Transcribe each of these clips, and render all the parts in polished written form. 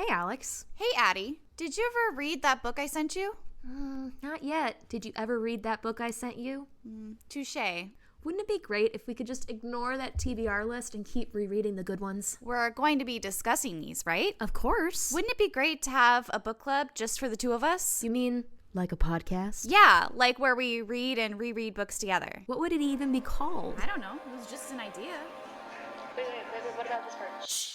Hey, Alex. Hey, Addi. Did you ever read that book I sent you? Not yet. Did you ever read that book I sent you? Touché. Wouldn't it be great if we could just ignore that TBR list and keep rereading the good ones? We're going to be discussing these, right? Of course. Wouldn't it be great to have a book club just for the two of us? You mean like a podcast? Yeah, like where we read and reread books together. What would it even be called? I don't know. It was just an idea. Wait, what about this part?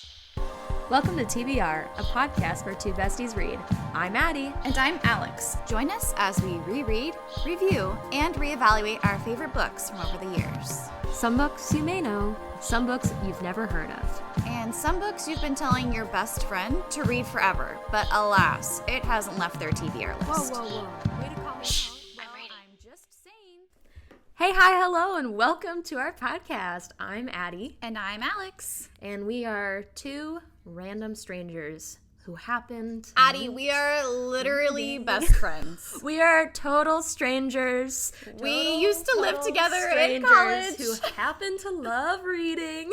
Welcome to TBR, a podcast where Two Besties Read. I'm Addi. And I'm Alex. Join us as we reread, review, and reevaluate our favorite books from over the years. Some books you may know, some books you've never heard of. And some books you've been telling your best friend to read forever, but alas, it hasn't left their TBR list. Whoa. Way to call me out. I'm reading. I'm just saying. Hey, hi, hello, and welcome to our podcast. I'm Addi. And I'm Alex. And we are two random strangers who happened. Addi, we are literally best friends. We are total strangers. We used to live together in strangers college. who happen to love reading.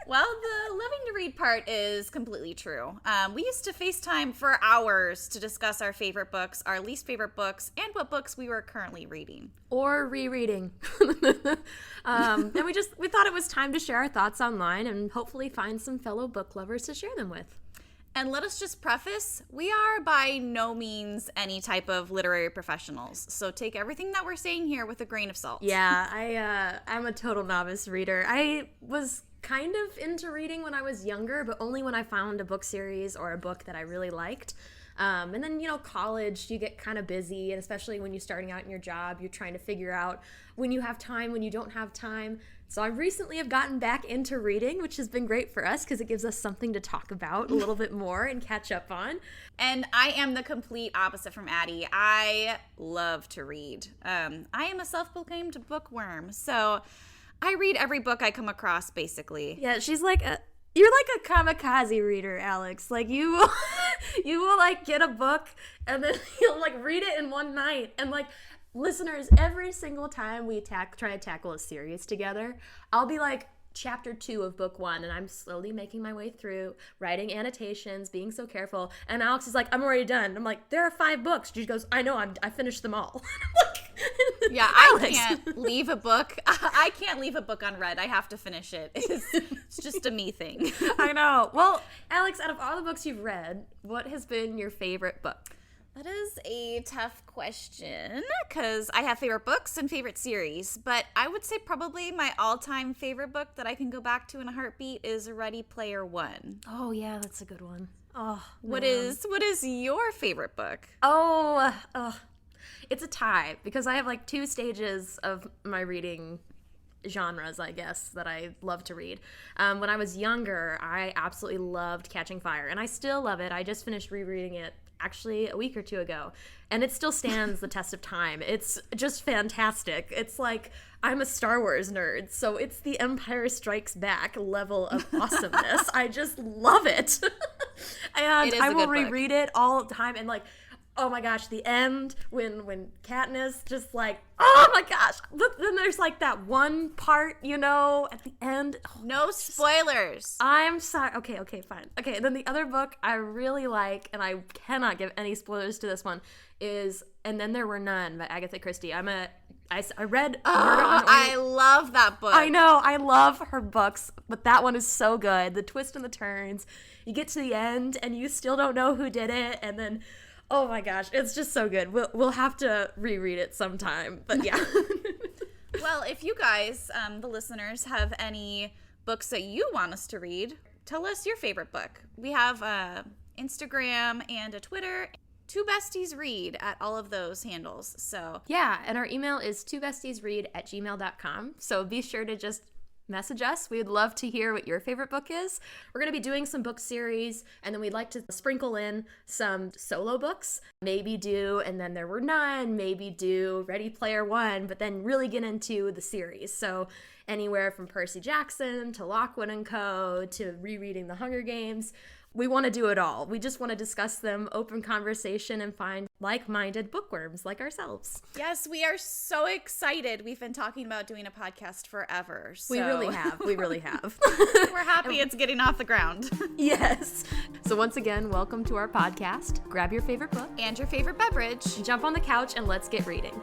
Well, the loving to read part is completely true. We used to FaceTime for hours to discuss our favorite books, our least favorite books, and what books we were currently reading. Or rereading. And we thought it was time to share our thoughts online and hopefully find some fellow book lovers to share them with. And let us just preface, we are by no means any type of literary professionals, so take everything that we're saying here with a grain of salt. Yeah, I'm a total novice reader. I was kind of into reading when I was younger, but only when I found a book series or a book that I really liked. And then, college, you get kind of busy, and especially when you're starting out in your job, you're trying to figure out when you have time, when you don't have time. So I recently have gotten back into reading, which has been great for us because it gives us something to talk about a little bit more and catch up on. And I am the complete opposite from Addi. I love to read. I am a self-proclaimed bookworm, so I read every book I come across, basically. Yeah, she's like you're like a kamikaze reader, Alex. Like you will like get a book and then you'll like read it in one night. And like listeners, every single time we try to tackle a series together, I'll be like chapter 2 of book 1, and I'm slowly making my way through, writing annotations, being so careful. And Alex is like, I'm already done. I'm like, there are 5 books. She goes, I know, I finished them all. Yeah, I can't leave a book. I can't leave a book unread. I have to finish it. It's just a me thing. I know. Well, Alex, out of all the books you've read, what has been your favorite book? That is a tough question because I have favorite books and favorite series, but I would say probably my all-time favorite book that I can go back to in a heartbeat is Ready Player One. Oh, yeah, that's a good one. Oh, What is your favorite book? It's a tie because I have like 2 stages of my reading genres, I guess, that I love to read. When I was younger, I absolutely loved Catching Fire, and I still love it. I just finished rereading it actually a week or 2 ago, and it still stands the test of time. It's just fantastic. It's like I'm a Star Wars nerd, so it's the Empire Strikes Back level of awesomeness. I just love it. And I will reread it all the time, and like, oh my gosh, the end when Katniss just like, oh my gosh. Then there's like that one part, at the end. Oh, No spoilers. I'm sorry. Okay, fine. Okay, then the other book I really like, and I cannot give any spoilers to this one, is And Then There Were None by Agatha Christie. I read Murder on Orient. I love that book. I know, I love her books, but that one is so good. The twists and the turns. You get to the end, and you still don't know who did it, and then, oh my gosh, it's just so good. We'll have to reread it sometime, but yeah. Well, if you guys, the listeners, have any books that you want us to read, tell us your favorite book. We have Instagram and a Twitter. Two Besties Read at all of those handles. So yeah, and our email is twobestiesread@gmail.com. So be sure to just message us. We'd love to hear what your favorite book is. We're going to be doing some book series, and then we'd like to sprinkle in some solo books. Maybe do And Then There Were None, maybe do Ready Player One, but then really get into the series. So anywhere from Percy Jackson to Lockwood & Co. to rereading The Hunger Games. We want to do it all. We just want to discuss them, open conversation, and find like-minded bookworms like ourselves. yes, we are so excited. We've been talking about doing a podcast forever. So. We really have. We're happy it's getting off the ground. Yes. So So once again, welcome to our podcast. Grab your favorite book, And your favorite beverage. jump on the couch, and let's get reading.